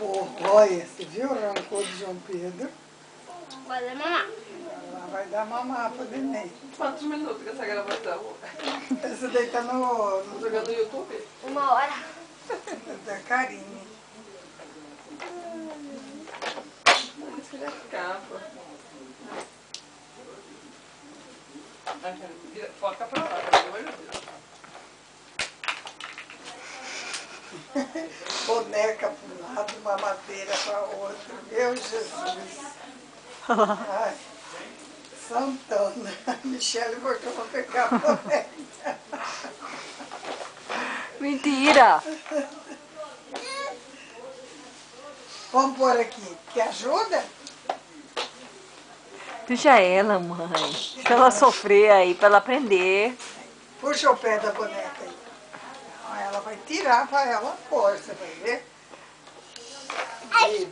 Olha, você viu o rancor de João Pedro? Vai dar mamar. Ela vai dar mamar pro neném. Quantos minutos que essa gravação? Essa daí tá no Jogando no YouTube? 1 hora. da Karine. Isso já capa. Foca pra lá, pelo amor de Deus. Boneca para um lado, mamadeira para outro. Meu Jesus. Ai, Santana. A Michele voltou para pegar a boneca. Mentira! Vamos pôr aqui. Que ajuda? Deixa ela, mãe. Deixa ela sofrer aí, pra ela aprender. Puxa o pé da boneca aí. Aí ela vai tirar para ela pôr, você vai ver? Aí,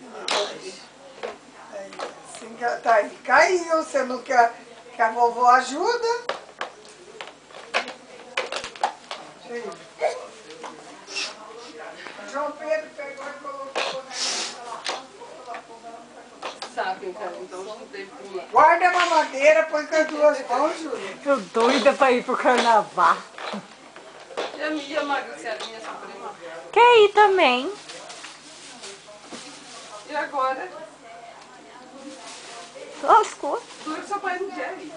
assim, tá aí. Caiu, você não quer que a vovó ajuda? Aí. João Pedro pegou e colocou a boneca lá. Sabe, cara, então não tem pula. Guarda a mamadeira, põe com as duas mãos, Júlia. Eu doida pra ir pro carnaval. E a minha Magricelinha, essa prima? Quer ir também? E agora? Lascou. Tu e seu pai não quer ir.